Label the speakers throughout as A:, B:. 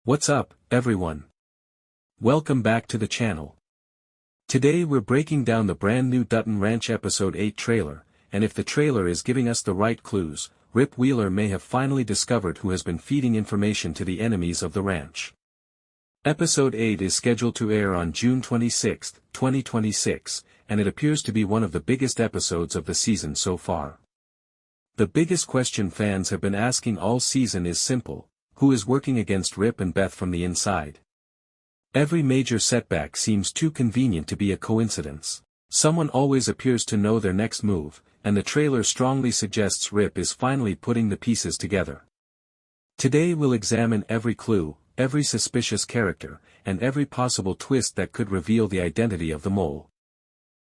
A: What's up, everyone? Welcome back to the channel. Today we're breaking down the brand new Dutton Ranch Episode 8 trailer, and if the trailer is giving us the right clues, Rip Wheeler may have finally discovered who has been feeding information to the enemies of the ranch. Episode 8 is scheduled to air on June 26, 2026, and it appears to be one of the biggest episodes of the season so far. The biggest question fans have been asking all season is simple: who is working against Rip and Beth from the inside? Every major setback seems too convenient to be a coincidence. Someone always appears to know their next move, and the trailer strongly suggests Rip is finally putting the pieces together. Today we'll examine every clue, every suspicious character, and every possible twist that could reveal the identity of the mole.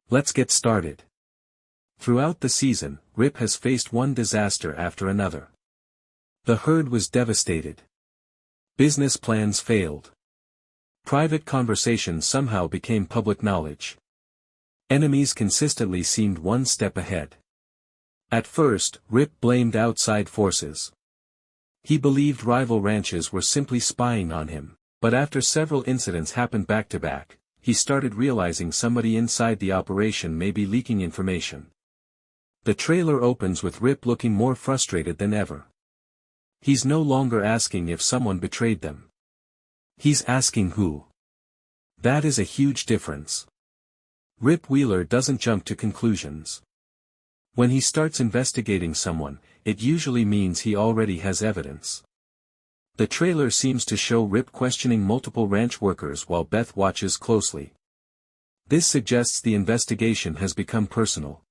A: Let's get started. Throughout the season, Rip has faced one disaster after another. The herd was devastated. Business plans failed. Private conversations somehow became public knowledge. Enemies consistently seemed one step ahead. At first, Rip blamed outside forces. He believed rival ranches were simply spying on him, but after several incidents happened back to back, he started realizing somebody inside the operation may be leaking information. The trailer opens with Rip looking more frustrated than ever. He's no longer asking if someone betrayed them. He's asking who. That is a huge difference. Rip Wheeler doesn't jump to conclusions. When he starts investigating someone, it usually means he already has evidence. The trailer seems to show Rip questioning multiple ranch workers while Beth watches closely. This suggests the investigation has become personal.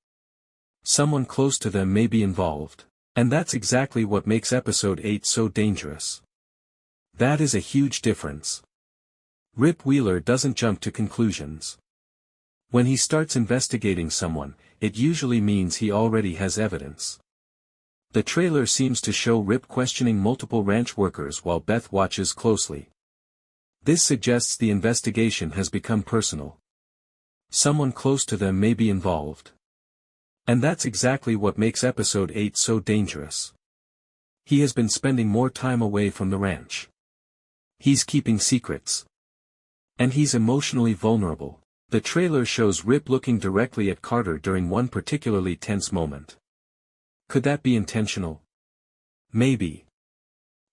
A: Someone close to them may be involved. And that's exactly what makes Episode 8 so dangerous. That is a huge difference. Rip Wheeler doesn't jump to conclusions. When he starts investigating someone, it usually means he already has evidence. The trailer seems to show Rip questioning multiple ranch workers while Beth watches closely. This suggests the investigation has become personal. Someone close to them may be involved. And that's exactly what makes Episode 8 so dangerous. He has been spending more time away from the ranch. He's keeping secrets. And he's emotionally vulnerable. The trailer shows Rip looking directly at Carter during one particularly tense moment. Could that be intentional? Maybe.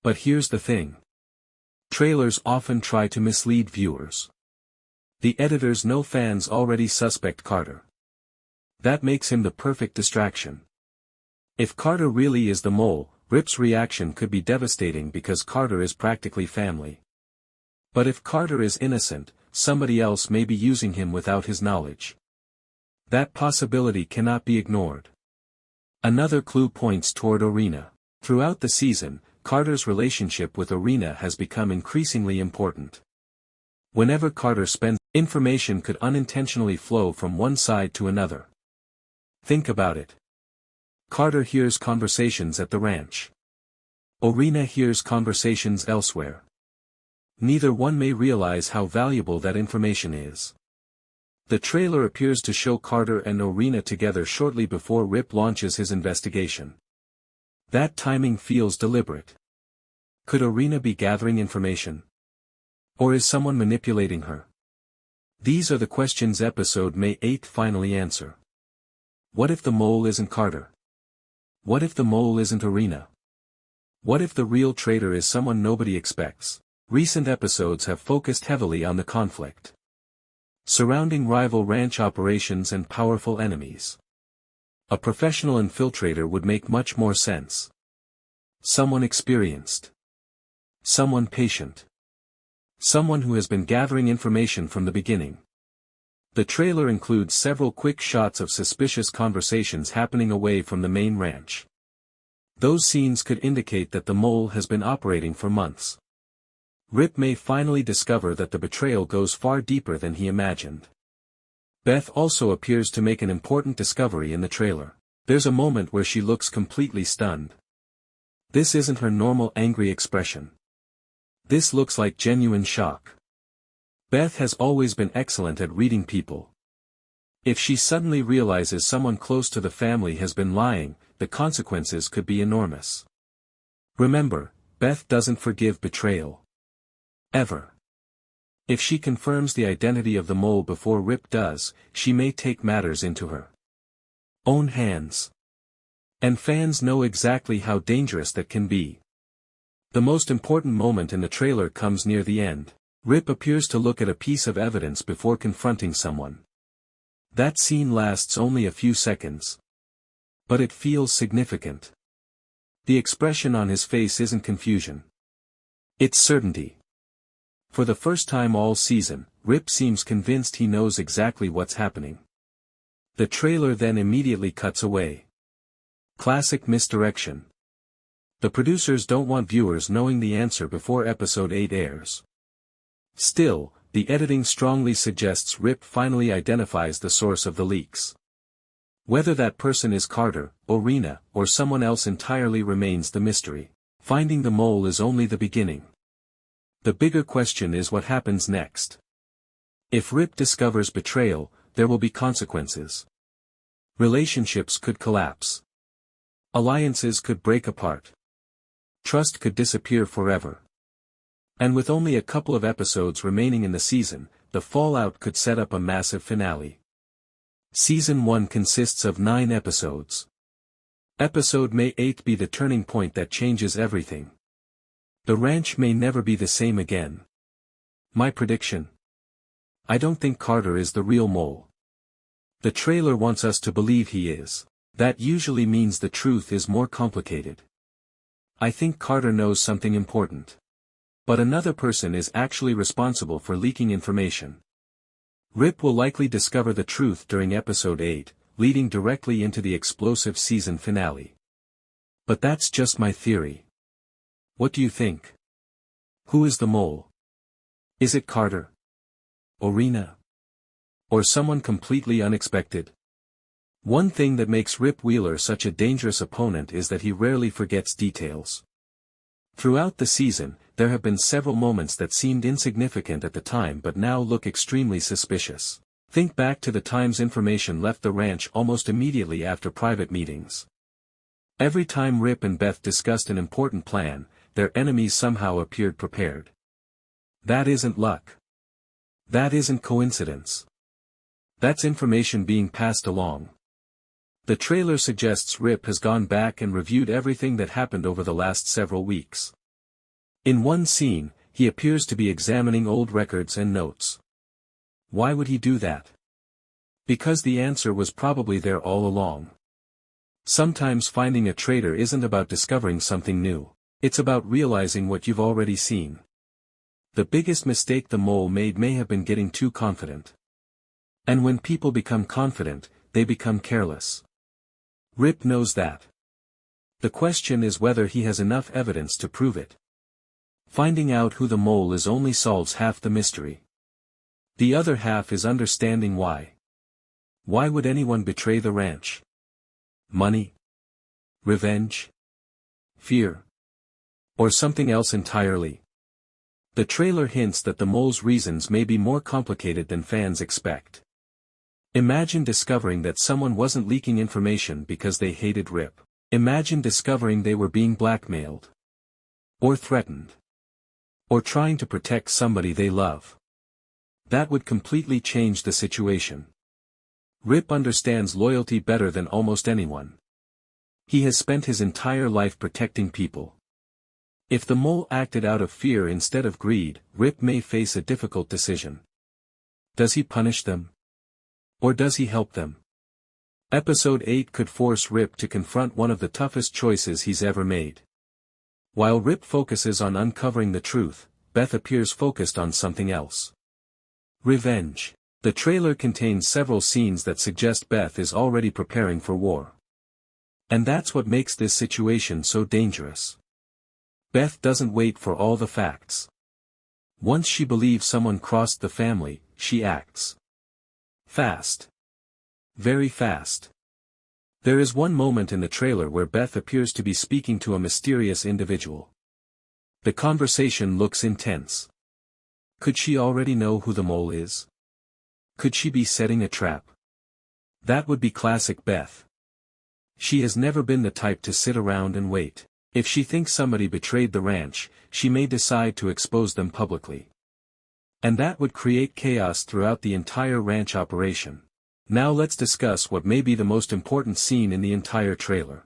A: But here's the thing. Trailers often try to mislead viewers. The editors know fans already suspect Carter. That makes him the perfect distraction. If Carter really is the mole, Rip's reaction could be devastating because Carter is practically family. But if Carter is innocent, somebody else may be using him without his knowledge. That possibility cannot be ignored. Another clue points toward Orina. Throughout the season, Carter's relationship with Orina has become increasingly important. Whenever Carter spends, information could unintentionally flow from one side to another. Think about it. Carter hears conversations at the ranch. Orina hears conversations elsewhere. Neither one may realize how valuable that information is. The trailer appears to show Carter and Orina together shortly before Rip launches his investigation. That timing feels deliberate. Could Orina be gathering information? Or is someone manipulating her? These are the questions Episode 8 finally answer. What if the mole isn't Carter? What if the mole isn't Orina? What if the real traitor is someone nobody expects? Recent episodes have focused heavily on the conflict surrounding rival ranch operations and powerful enemies. A professional infiltrator would make much more sense. Someone experienced. Someone patient. Someone who has been gathering information from the beginning. The trailer includes several quick shots of suspicious conversations happening away from the main ranch. Those scenes could indicate that the mole has been operating for months. Rip may finally discover that the betrayal goes far deeper than he imagined. Beth also appears to make an important discovery in the trailer. There's a moment where she looks completely stunned. This isn't her normal angry expression. This looks like genuine shock. Beth has always been excellent at reading people. If she suddenly realizes someone close to the family has been lying, the consequences could be enormous. Remember, Beth doesn't forgive betrayal. Ever. If she confirms the identity of the mole before Rip does, she may take matters into her own hands. And fans know exactly how dangerous that can be. The most important moment in the trailer comes near the end. Rip appears to look at a piece of evidence before confronting someone. That scene lasts only a few seconds. But it feels significant. The expression on his face isn't confusion. It's certainty. For the first time all season, Rip seems convinced he knows exactly what's happening. The trailer then immediately cuts away. Classic misdirection. The producers don't want viewers knowing the answer before episode 8 airs. Still, the editing strongly suggests Rip finally identifies the source of the leaks. Whether that person is Carter, Orina, or someone else entirely remains the mystery. Finding the mole is only the beginning. The bigger question is what happens next. If Rip discovers betrayal, there will be consequences. Relationships could collapse. Alliances could break apart. Trust could disappear forever. And with only a couple of episodes remaining in the season, the fallout could set up a massive finale. Season 1 consists of 9 episodes. Episode May 8 be the turning point that changes everything. The ranch may never be the same again. My prediction? I don't think Carter is the real mole. The trailer wants us to believe he is. That usually means the truth is more complicated. I think Carter knows something important. But another person is actually responsible for leaking information. Rip will likely discover the truth during episode 8, leading directly into the explosive season finale. But that's just my theory. What do you think? Who is the mole? Is it Carter? Orina? Or someone completely unexpected? One thing that makes Rip Wheeler such a dangerous opponent is that he rarely forgets details. Throughout the season, there have been several moments that seemed insignificant at the time but now look extremely suspicious. Think back to the times information left the ranch almost immediately after private meetings. Every time Rip and Beth discussed an important plan, their enemies somehow appeared prepared. That isn't luck. That isn't coincidence. That's information being passed along. The trailer suggests Rip has gone back and reviewed everything that happened over the last several weeks. In one scene, he appears to be examining old records and notes. Why would he do that? Because the answer was probably there all along. Sometimes finding a traitor isn't about discovering something new. It's about realizing what you've already seen. The biggest mistake the mole made may have been getting too confident. And when people become confident, they become careless. Rip knows that. The question is whether he has enough evidence to prove it. Finding out who the mole is only solves half the mystery. The other half is understanding why. Why would anyone betray the ranch? Money? Revenge? Fear? Or something else entirely? The trailer hints that the mole's reasons may be more complicated than fans expect. Imagine discovering that someone wasn't leaking information because they hated Rip. Imagine discovering they were being blackmailed. Or threatened. Or trying to protect somebody they love. That would completely change the situation. Rip understands loyalty better than almost anyone. He has spent his entire life protecting people. If the mole acted out of fear instead of greed, Rip may face a difficult decision. Does he punish them? Or does he help them? Episode 8 could force Rip to confront one of the toughest choices he's ever made. While Rip focuses on uncovering the truth, Beth appears focused on something else. Revenge. The trailer contains several scenes that suggest Beth is already preparing for war. And that's what makes this situation so dangerous. Beth doesn't wait for all the facts. Once she believes someone crossed the family, she acts. Fast. Very fast. There is one moment in the trailer where Beth appears to be speaking to a mysterious individual. The conversation looks intense. Could she already know who the mole is? Could she be setting a trap? That would be classic Beth. She has never been the type to sit around and wait. If she thinks somebody betrayed the ranch, she may decide to expose them publicly. And that would create chaos throughout the entire ranch operation. Now let's discuss what may be the most important scene in the entire trailer.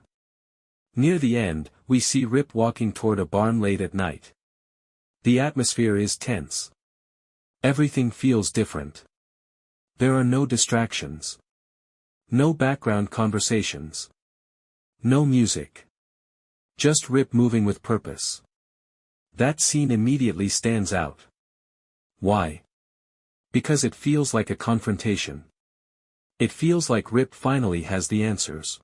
A: Near the end, we see Rip walking toward a barn late at night. The atmosphere is tense. Everything feels different. There are no distractions. No background conversations. No music. Just Rip moving with purpose. That scene immediately stands out. Why? Because it feels like a confrontation. It feels like Rip finally has the answers.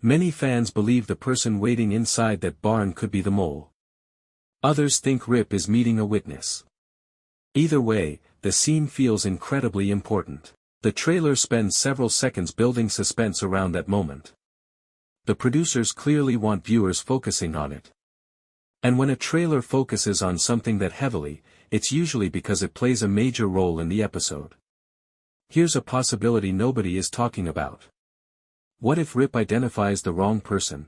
A: Many fans believe the person waiting inside that barn could be the mole. Others think Rip is meeting a witness. Either way, the scene feels incredibly important. The trailer spends several seconds building suspense around that moment. The producers clearly want viewers focusing on it. And when a trailer focuses on something that heavily, it's usually because it plays a major role in the episode. Here's a possibility nobody is talking about. What if Rip identifies the wrong person?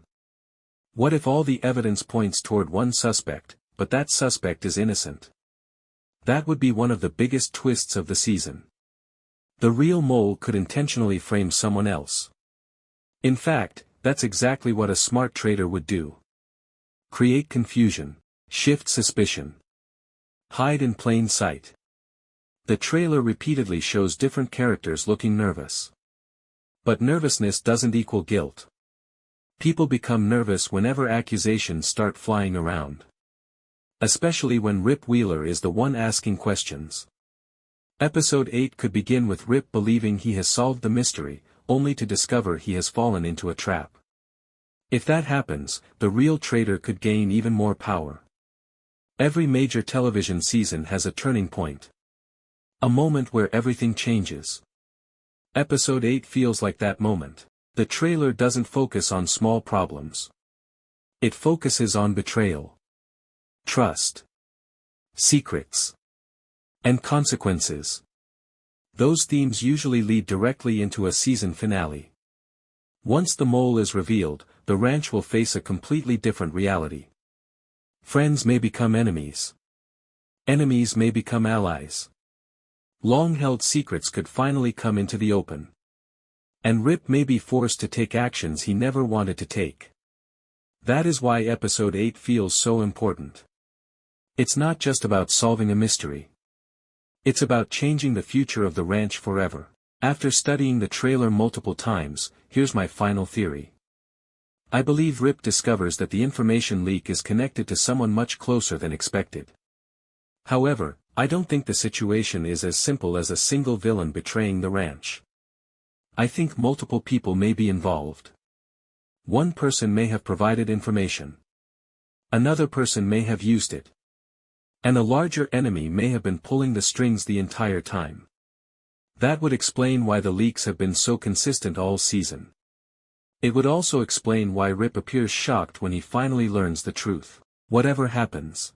A: What if all the evidence points toward one suspect, but that suspect is innocent? That would be one of the biggest twists of the season. The real mole could intentionally frame someone else. In fact, that's exactly what a smart traitor would do. Create confusion, shift suspicion. Hide in plain sight. The trailer repeatedly shows different characters looking nervous. But nervousness doesn't equal guilt. People become nervous whenever accusations start flying around. Especially when Rip Wheeler is the one asking questions. Episode 8 could begin with Rip believing he has solved the mystery, only to discover he has fallen into a trap. If that happens, the real traitor could gain even more power. Every major television season has a turning point. A moment where everything changes. Episode 8 feels like that moment. The trailer doesn't focus on small problems. It focuses on betrayal, trust, secrets, and consequences. Those themes usually lead directly into a season finale. Once the mole is revealed, the ranch will face a completely different reality. Friends may become enemies. Enemies may become allies. Long-held secrets could finally come into the open. And Rip may be forced to take actions he never wanted to take. That is why Episode 8 feels so important. It's not just about solving a mystery. It's about changing the future of the ranch forever. After studying the trailer multiple times, here's my final theory. I believe Rip discovers that the information leak is connected to someone much closer than expected. However, I don't think the situation is as simple as a single villain betraying the ranch. I think multiple people may be involved. One person may have provided information. Another person may have used it. And a larger enemy may have been pulling the strings the entire time. That would explain why the leaks have been so consistent all season. It would also explain why Rip appears shocked when he finally learns the truth. Whatever happens,